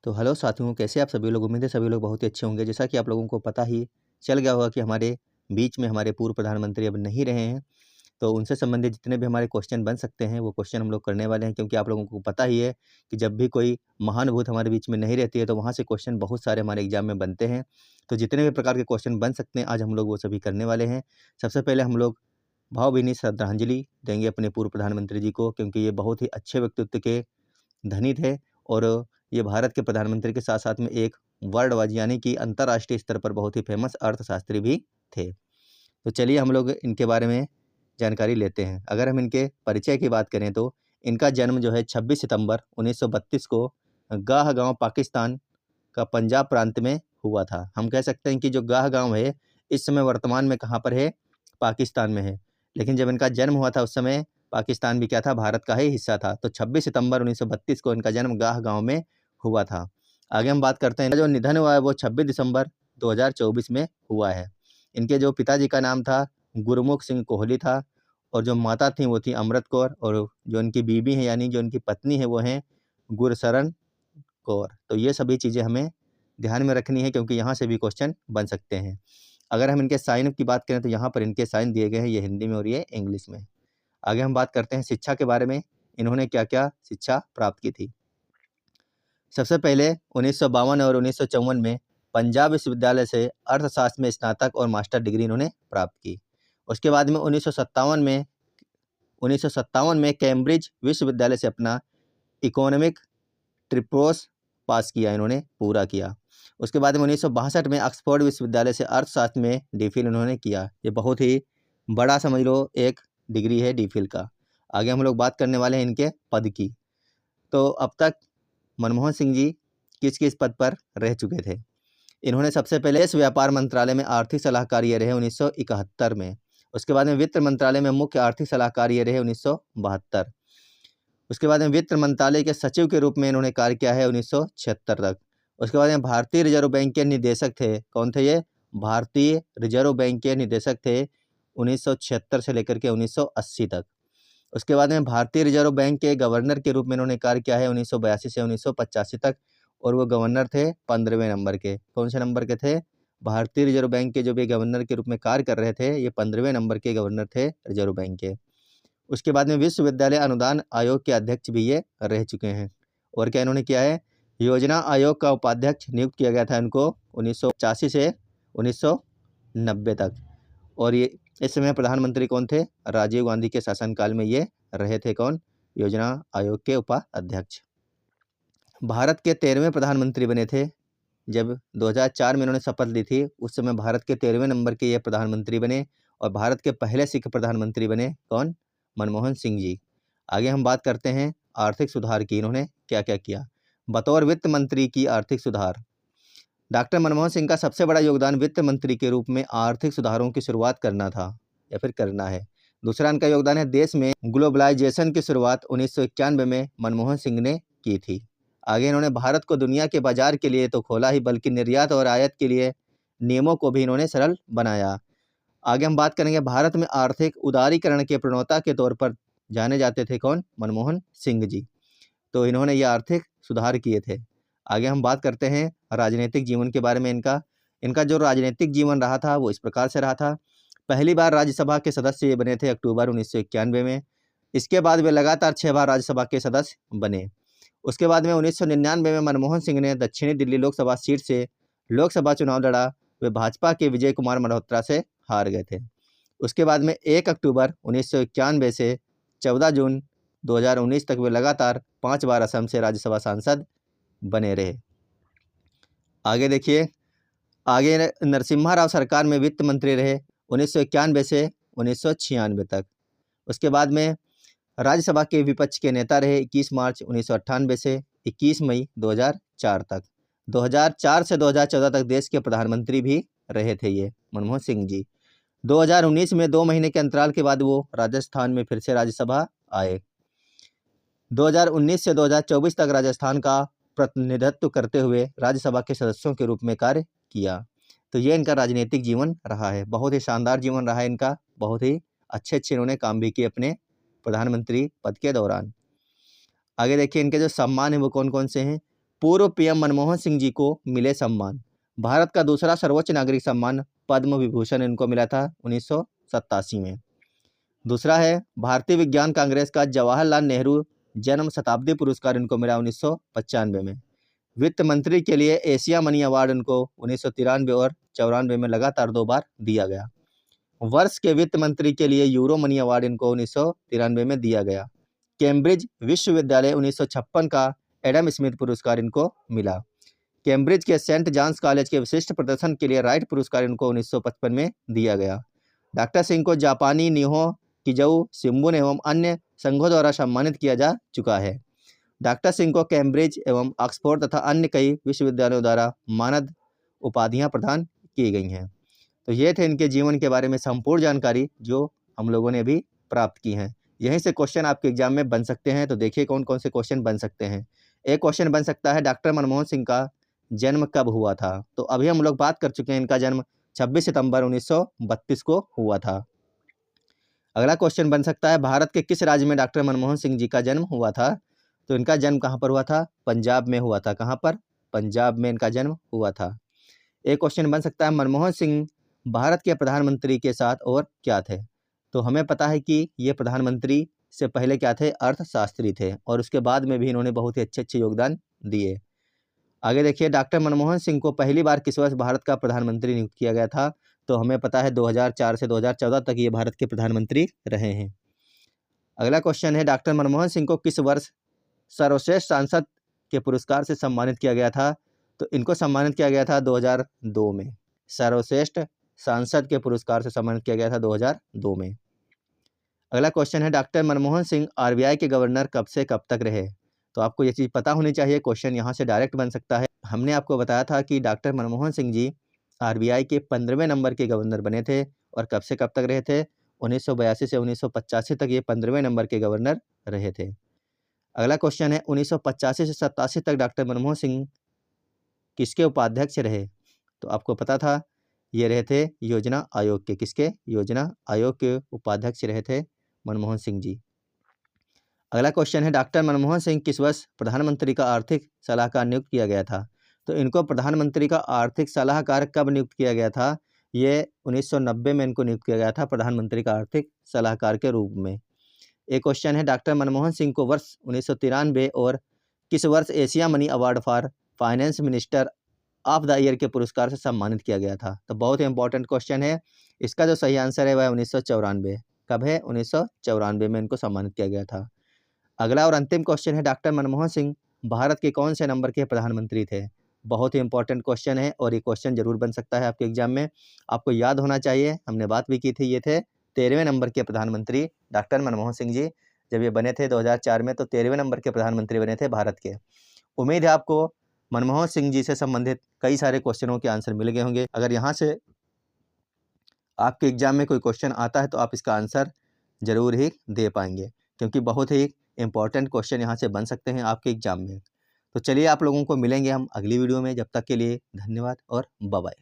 तो हेलो साथियों, कैसे आप सभी लोग? उम्मीद है सभी लोग बहुत ही अच्छे होंगे। जैसा कि आप लोगों को पता ही चल गया होगा कि हमारे बीच में हमारे पूर्व प्रधानमंत्री अब नहीं रहे हैं। तो उनसे संबंधित जितने भी हमारे क्वेश्चन बन सकते हैं, वो क्वेश्चन हम लोग करने वाले हैं, क्योंकि आप लोगों को पता ही है कि जब भी कोई महानुभूत हमारे बीच में नहीं रहती है, तो वहाँ से क्वेश्चन बहुत सारे हमारे एग्जाम में बनते हैं। तो जितने भी प्रकार के क्वेश्चन बन सकते हैं, आज हम लोग वो सभी करने वाले हैं। सबसे पहले हम लोग भावभीनी श्रद्धांजलि देंगे अपने पूर्व प्रधानमंत्री जी को, क्योंकि ये बहुत ही अच्छे व्यक्तित्व के धनी थे और ये भारत के प्रधानमंत्री के साथ-साथ में एक वर्ल्ड वाइज़ यानी कि अंतर्राष्ट्रीय स्तर पर बहुत ही फ़ेमस अर्थशास्त्री भी थे। तो चलिए हम लोग इनके बारे में जानकारी लेते हैं। अगर हम इनके परिचय की बात करें तो इनका जन्म जो है 26 सितंबर 1932 को गाह गाँव पाकिस्तान का पंजाब प्रांत में हुआ था। हम कह सकते हैं कि जो गाह गाँव है, इस समय वर्तमान में कहाँ पर है? पाकिस्तान में है। लेकिन जब इनका जन्म हुआ था उस समय पाकिस्तान भी क्या था? भारत का ही हिस्सा था। तो 26 सितंबर 1932 को इनका जन्म गाह गाँव में हुआ था। आगे हम बात करते हैं, इनका जो निधन हुआ है वो 26 दिसंबर 2024 में हुआ है। इनके जो पिताजी का नाम था गुरमुख सिंह कोहली था और जो माता थीं वो थी अमृत कौर और जो इनकी बीवी हैं यानी जो इनकी पत्नी है वो हैं गुरशरण कौर। तो ये सभी चीज़ें हमें ध्यान में रखनी है, क्योंकि यहाँ से भी क्वेश्चन बन सकते हैं। अगर हम इनके साइन की बात करें तो यहाँ पर इनके साइन दिए गए हैं, ये हिंदी में और ये इंग्लिश में। आगे हम बात करते हैं शिक्षा के बारे में, इन्होंने क्या-क्या शिक्षा प्राप्त की थी। सबसे पहले 1952 और 1954 में पंजाब विश्वविद्यालय से अर्थशास्त्र में स्नातक और मास्टर डिग्री इन्होंने प्राप्त की। उसके बाद में 1957 में कैम्ब्रिज विश्वविद्यालय से अपना इकोनॉमिक ट्रिप्रोस पास किया, इन्होंने पूरा किया। उसके बाद में 1962 में ऑक्सफोर्ड विश्वविद्यालय से अर्थशास्त्र में डीफिल इन्होंने किया। ये बहुत ही बड़ा समझ लो एक डिग्री है डीफिल का। आगे हम लोग बात करने वाले हैं इनके पद की। तो अब तक मनमोहन सिंह जी किस-किस पद पर रह चुके थे? इन्होंने सबसे पहले विदेश व्यापार मंत्रालय में आर्थिक सलाहकार ये रहे 1971 में। उसके बाद में वित्त मंत्रालय में मुख्य आर्थिक सलाहकार ये रहे 1972। उसके बाद में वित्त मंत्रालय के सचिव के रूप में इन्होंने कार्य किया है 1976 तक। उसके बाद में भारतीय रिजर्व बैंक के निदेशक थे। कौन थे ये? भारतीय रिजर्व बैंक के निदेशक थे 1976 से लेकर के 1980 तक। उसके बाद में भारतीय रिजर्व बैंक के गवर्नर के रूप में इन्होंने कार्य किया है 1982 से 1985 तक और वो गवर्नर थे 15वें नंबर के। कौन से नंबर के थे? भारतीय रिजर्व बैंक के जो भी गवर्नर के रूप में कार्य कर रहे थे, ये 15वें नंबर के गवर्नर थे रिजर्व बैंक के। उसके बाद में विश्वविद्यालय अनुदान आयोग के अध्यक्ष भी ये रह चुके हैं। और क्या इन्होंने किया है? योजना आयोग का उपाध्यक्ष नियुक्त किया गया था इनको 1985 से 1990 तक। और ये इस समय प्रधानमंत्री कौन थे? राजीव गांधी के शासनकाल में ये रहे थे कौन? योजना आयोग के उपाध्यक्ष। भारत के 13वें प्रधानमंत्री बने थे। जब 2004 में इन्होंने शपथ ली थी, उस समय भारत के 13वें नंबर के ये प्रधानमंत्री बने और भारत के पहले सिख प्रधानमंत्री बने कौन? मनमोहन सिंह जी। आगे हम बात करते हैं आर्थिक सुधार की, इन्होंने क्या-क्या किया। बतौर वित्त मंत्री की आर्थिक सुधार। डॉक्टर मनमोहन सिंह का सबसे बड़ा योगदान वित्त मंत्री के रूप में आर्थिक सुधारों की शुरुआत करना था या फिर करना है। दूसरा इनका योगदान है देश में ग्लोबलाइजेशन की शुरुआत 1991 में मनमोहन सिंह ने की थी। आगे इन्होंने भारत को दुनिया के बाजार के लिए तो खोला ही, बल्कि निर्यात और आयात के लिए नियमों को भी इन्होंने सरल बनाया। आगे हम बात करेंगे भारत में आर्थिक उदारीकरण के प्रणेता के तौर पर जाने जाते थे कौन? मनमोहन सिंह जी। तो इन्होंने ये आर्थिक सुधार किए थे। आगे हम बात करते हैं राजनीतिक जीवन के बारे में इनका। इनका जो राजनीतिक जीवन रहा था वो इस प्रकार से रहा था। पहली बार राज्यसभा के सदस्य ये बने थे अक्टूबर 1991 में। इसके बाद वे लगातार 6 बार राज्यसभा के सदस्य बने। उसके बाद में 1999 में मनमोहन सिंह ने दक्षिणी दिल्ली लोकसभा सीट से लोकसभा चुनाव लड़ा। वे भाजपा के विजय कुमार मल्होत्रा से हार गए थे। उसके बाद में 1 अक्टूबर 1991 से 14 जून 2019 तक वे लगातार 5 बार असम से राज्यसभा सांसद बने रहे। आगे देखिए, आगे नरसिम्हा राव सरकार में वित्त मंत्री रहे 1991 से 1996 तक। उसके बाद में राज्यसभा के विपक्ष के नेता रहे 21 मार्च 1998 से 21 मई 2004 तक। 2004 से 2014 तक देश के प्रधानमंत्री भी रहे थे ये मनमोहन सिंह जी। 2019 में 2 महीने के अंतराल के बाद वो राजस्थान में फिर से राज्यसभा आए। 2019 से 2024 तक राजस्थान का प्रतिनिधित्व करते हुए राज्यसभा के सदस्यों के रूप में कार्य किया। तो ये इनका राजनीतिक जीवन रहा है। बहुत ही शानदार जीवन रहा है इनका। बहुत ही अच्छे-अच्छे इन्होंने काम भी किए अपने प्रधानमंत्री पद के दौरान। आगे देखिए इनके जो सम्मान हैं वो कौन-कौन से हैं। पूर्व पीएम मनमोहन सिंह जी को मिले सम्मान। भारत का दूसरा सर्वोच्च नागरिक सम्मान पद्म विभूषण इनको मिला था 1987 में। दूसरा है भारतीय विज्ञान कांग्रेस का जवाहरलाल नेहरू जन्म शताब्दी पुरस्कार इनको मिला 1995 में। वित्त मंत्री के लिए एशिया मनी अवार्ड इनको 1993 और 94 में लगातार 2 बार दिया गया। वर्ष के वित्त मंत्री के लिए यूरो मनी अवार्ड इनको 1993 में दिया गया। कैम्ब्रिज विश्वविद्यालय 1956 का एडम स्मिथ पुरस्कार इनको मिला। कैम्ब्रिज के सेंट जॉन्स कॉलेज के विशिष्ट प्रदर्शन के लिए राइट पुरस्कार इनको 1955 में दिया गया। डॉक्टर सिंह को जापानी निहो किजऊ शिम्बुन एवं अन्य संघों द्वारा सम्मानित किया जा चुका है। डॉक्टर सिंह को कैम्ब्रिज एवं ऑक्सफोर्ड तथा अन्य कई विश्वविद्यालयों द्वारा मानद उपाधियां प्रदान की गई हैं। तो ये थे इनके जीवन के बारे में संपूर्ण जानकारी जो हम लोगों ने अभी प्राप्त की हैं। यहीं से क्वेश्चन आपके एग्जाम में बन सकते हैं। तो देखिए कौन कौन से क्वेश्चन बन सकते हैं। एक क्वेश्चन बन सकता है डॉक्टर मनमोहन सिंह का जन्म कब हुआ था। तो अभी हम लोग बात कर चुके हैं, इनका जन्म 26 सितंबर 1932 को हुआ था। अगला क्वेश्चन बन सकता है भारत के किस राज्य में डॉक्टर मनमोहन सिंह जी का जन्म हुआ था। तो इनका जन्म कहाँ पर हुआ था? पंजाब में हुआ था। कहाँ पर? पंजाब में इनका जन्म हुआ था। एक क्वेश्चन बन सकता है मनमोहन सिंह भारत के प्रधानमंत्री के साथ और क्या थे। तो हमें पता है कि ये प्रधानमंत्री से पहले क्या थे? अर्थशास्त्री थे और उसके बाद में भी इन्होंने बहुत ही अच्छे योगदान दिए। आगे देखिए डॉक्टर मनमोहन सिंह को पहली बार किस वर्ष भारत का प्रधानमंत्री नियुक्त किया गया था। तो हमें पता है 2004 से 2014 तक ये भारत के प्रधानमंत्री रहे हैं। अगला क्वेश्चन है डॉक्टर मनमोहन सिंह को किस वर्ष सर्वश्रेष्ठ सांसद के पुरस्कार से सम्मानित किया गया था। तो इनको सम्मानित किया गया था 2002 में। सर्वश्रेष्ठ सांसद के पुरस्कार से सम्मानित किया गया था 2002 में। अगला क्वेश्चन है डॉक्टर मनमोहन सिंह आरबीआई के गवर्नर कब से कब तक रहे। तो आपको ये चीज़ पता होनी चाहिए, क्वेश्चन यहाँ से डायरेक्ट बन सकता है। हमने आपको बताया था कि डॉक्टर मनमोहन सिंह जी आरबीआई के 15वें नंबर के गवर्नर बने थे और कब से कब तक रहे थे? 1982 से 1985 तक ये 15वें नंबर के गवर्नर रहे थे। अगला क्वेश्चन है 1985 से 87 तक डॉक्टर मनमोहन सिंह किसके उपाध्यक्ष रहे। तो आपको पता था ये रहे थे योजना आयोग के। किसके? योजना आयोग के उपाध्यक्ष रहे थे मनमोहन सिंह जी। अगला क्वेश्चन है डॉक्टर मनमोहन सिंह किस वर्ष प्रधानमंत्री का आर्थिक सलाहकार नियुक्त किया गया था। तो इनको प्रधानमंत्री का आर्थिक सलाहकार कब नियुक्त किया गया था? ये 1990 में इनको नियुक्त किया गया था प्रधानमंत्री का आर्थिक सलाहकार के रूप में। एक क्वेश्चन है डॉक्टर मनमोहन सिंह को वर्ष 1993 और किस वर्ष Asia money award for finance minister of the year के पुरस्कार से सम्मानित किया गया था। तो बहुत ही इंपॉर्टेंट क्वेश्चन है। इसका जो सही आंसर है वह 1994। कब है? 1994 में इनको सम्मानित किया गया था। अगला और अंतिम क्वेश्चन है डॉक्टर मनमोहन सिंह भारत के कौन से नंबर के प्रधानमंत्री थे। बहुत ही इंपॉर्टेंट क्वेश्चन है और ये क्वेश्चन जरूर बन सकता है आपके एग्जाम में। आपको याद होना चाहिए, हमने बात भी की थी, ये थे 13वें नंबर के प्रधानमंत्री डॉक्टर मनमोहन सिंह जी। जब ये बने थे 2004 में तो 13वें नंबर के प्रधानमंत्री बने थे भारत के। उम्मीद है आपको मनमोहन सिंह जी से संबंधित कई सारे क्वेश्चनों के आंसर मिल गए होंगे। अगर यहाँ से आपके एग्जाम में कोई क्वेश्चन आता है तो आप इसका आंसर जरूर ही दे पाएंगे, क्योंकि बहुत ही इंपॉर्टेंट क्वेश्चन यहाँ से बन सकते हैं आपके एग्जाम में। तो चलिए आप लोगों को मिलेंगे हम अगली वीडियो में। जब तक के लिए धन्यवाद और बाय बाय।